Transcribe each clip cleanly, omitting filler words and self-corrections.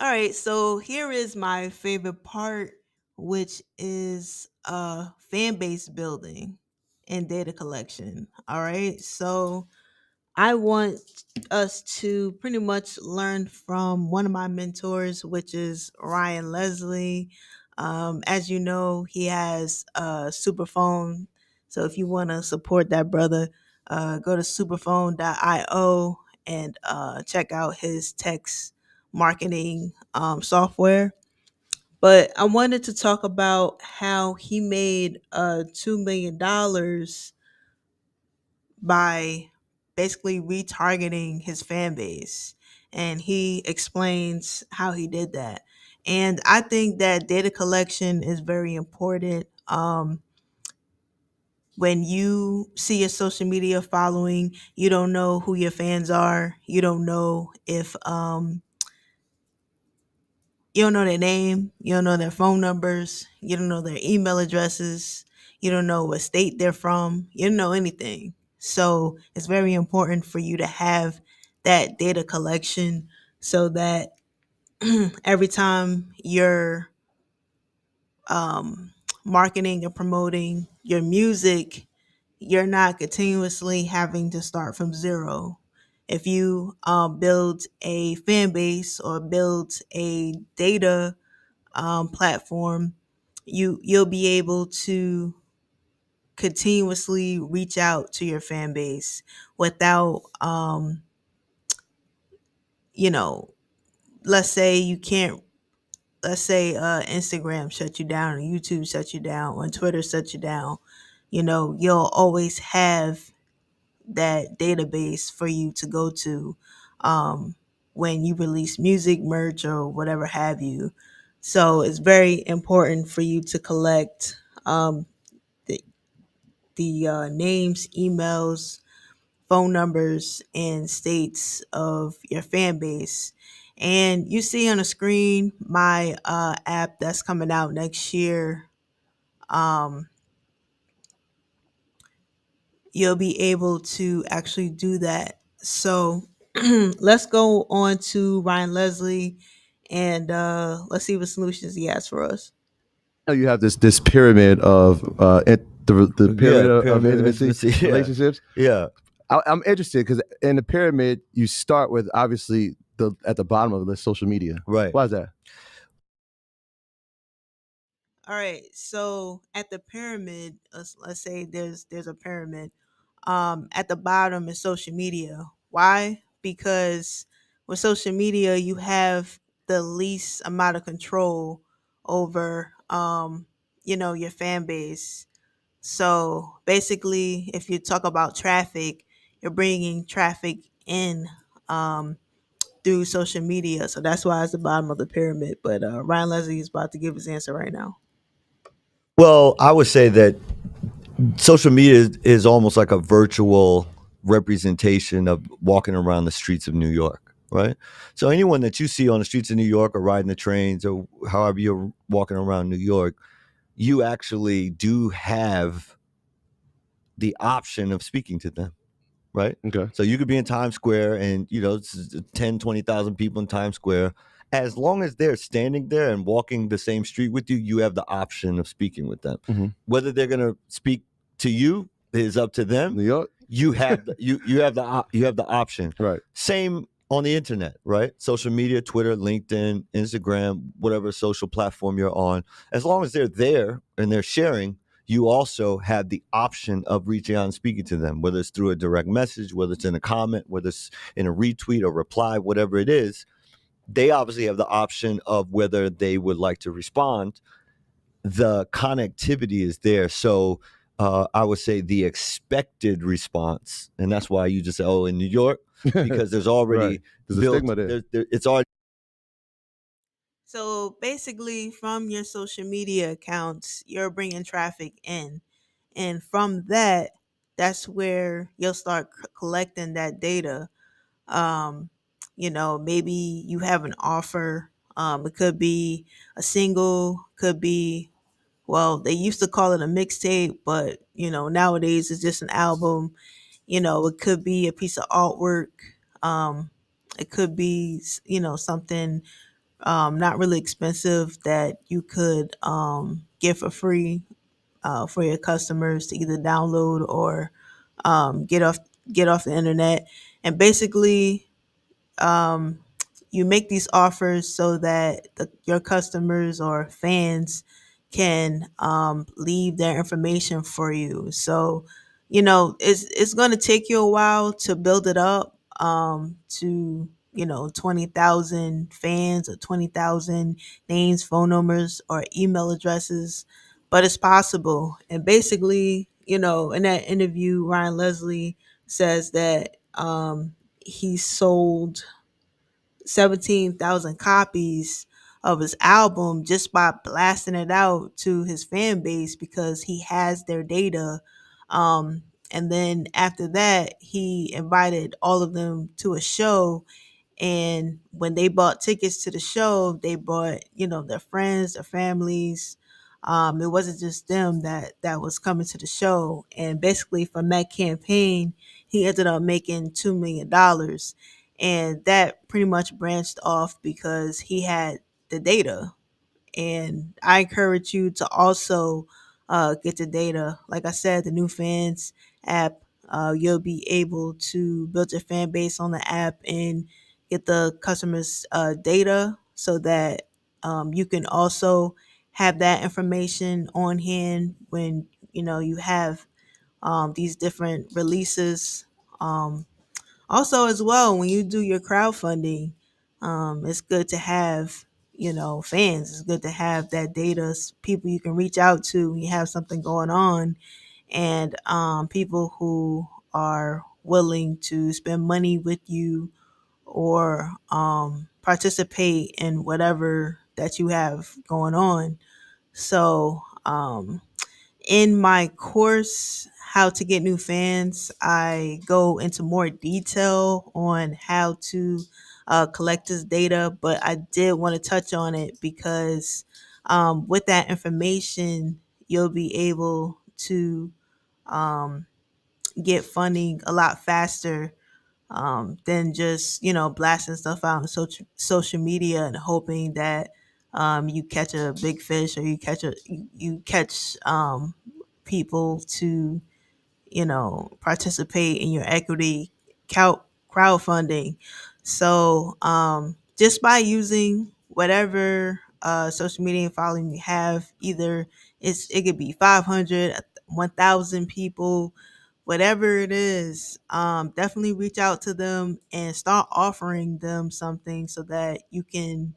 All right, so here is my favorite part, which is fan base building and data collection. All right, so I want us to pretty much learn from one of my mentors, which is Ryan Leslie. As you know, he has a superphone. So if you want to support that brother, go to superphone.io and check out his text marketing software. But I wanted to talk about how he made $2 million by basically retargeting his fan base. And he explains how he did that. And I think that data collection is very important. When you see your social media following, you don't know who your fans are. You don't know if you don't know their name, you don't know their phone numbers, you don't know their email addresses, you don't know what state they're from, you don't know anything. So it's very important for you to have that data collection so that every time you're marketing and promoting your music, you're not continuously having to start from zero. If you build a fan base or build a data platform, you'll be able to continuously reach out to your fan base without you know let's say you can't let's say Instagram shut you down or YouTube shut you down or Twitter shut you down. You'll always have that database for you to go to when you release music, merch, or whatever have you. So it's very important for you to collect the, the names, emails, phone numbers, and states of your fan base. And you see on the screen my app that's coming out next year. Um, you'll be able to actually do that. So let's go on to Ryan Leslie and let's see what solutions he has for us. Know, you have this pyramid of the Yeah, pyramid of pyramid of intimacy intimacy. Yeah, relationships. yeah. I'm interested because in the pyramid you start with obviously the at the bottom of the list social media. Right. Why is that? All right. So at the pyramid, let's say there's a pyramid. At the bottom is social media. Why? Because with social media, you have the least amount of control over, your fan base. So basically, if you talk about traffic, you're bringing traffic in through social media. So that's why it's the bottom of the pyramid. But Ryan Leslie is about to give his answer right now. Well, I would say that social media is almost like a virtual representation of walking around the streets of New York, right? So anyone that you see on the streets of New York or riding the trains or however you're walking around New York, you actually do have the option of speaking to them, right? Okay. So you could be in Times Square and, it's 10, 20,000 people in Times Square. As long as they're standing there and walking the same street with you, you have the option of speaking with them. Mm-hmm. Whether they're going to speak to you is up to them. New York. You have the option. Right. Same on the internet, right? Social media, Twitter, LinkedIn, Instagram, whatever social platform you're on. As long as they're there and they're sharing, you also have the option of reaching out and speaking to them, whether it's through a direct message, whether it's in a comment, whether it's in a retweet or reply, whatever it is. They obviously have the option of whether they would like to respond. The connectivity is there. So I would say the expected response, and that's why you just say, oh, in New York, because there's already Right. There's built, a stigma there. it's already. So basically, from your social media accounts, you're bringing traffic in. And from that, that's where you'll start collecting that data. Maybe you have an offer. It could be a single, could be, well, they used to call it a mixtape, but, nowadays it's just an album. It could be a piece of artwork. It could be, something not really expensive, that you could get for free for your customers to either download or get off the internet. And basically, um, you make these offers so that your customers or fans can leave their information for you. So, it's going to take you a while to build it up to 20,000 fans or 20,000 names, phone numbers, or email addresses, but it's possible. And basically, in that interview, Ryan Leslie says that he sold 17,000 copies of his album just by blasting it out to his fan base because he has their data. And then after that, he invited all of them to a show, and when they bought tickets to the show, they brought, their friends, their families. It wasn't just them that was coming to the show. And basically, from that campaign, he ended up making $2 million, and that pretty much branched off because he had the data. And I encourage you to also get the data. Like I said, the new fans app, you'll be able to build your fan base on the app and get the customers' data so that you can also have that information on hand when you have these different releases. Also, as well, when you do your crowdfunding, it's good to have, fans. It's good to have that data, people you can reach out to when you have something going on, and people who are willing to spend money with you or participate in whatever that you have going on. So, in my course, How to Get New Fans, I go into more detail on how to collect this data, but I did want to touch on it because with that information, you'll be able to um, get funding a lot faster than just blasting stuff out on social media and hoping that you catch a big fish, or you catch people to participate in your equity crowdfunding. So just by using whatever social media following you have, either it could be 500, 1,000 people, whatever it is, definitely reach out to them and start offering them something so that you can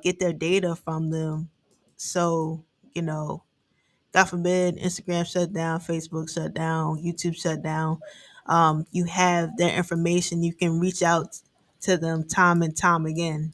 get their data from them. So, you know, God forbid, Instagram shut down, Facebook shut down, YouTube shut down. You have their information. You can reach out to them time and time again.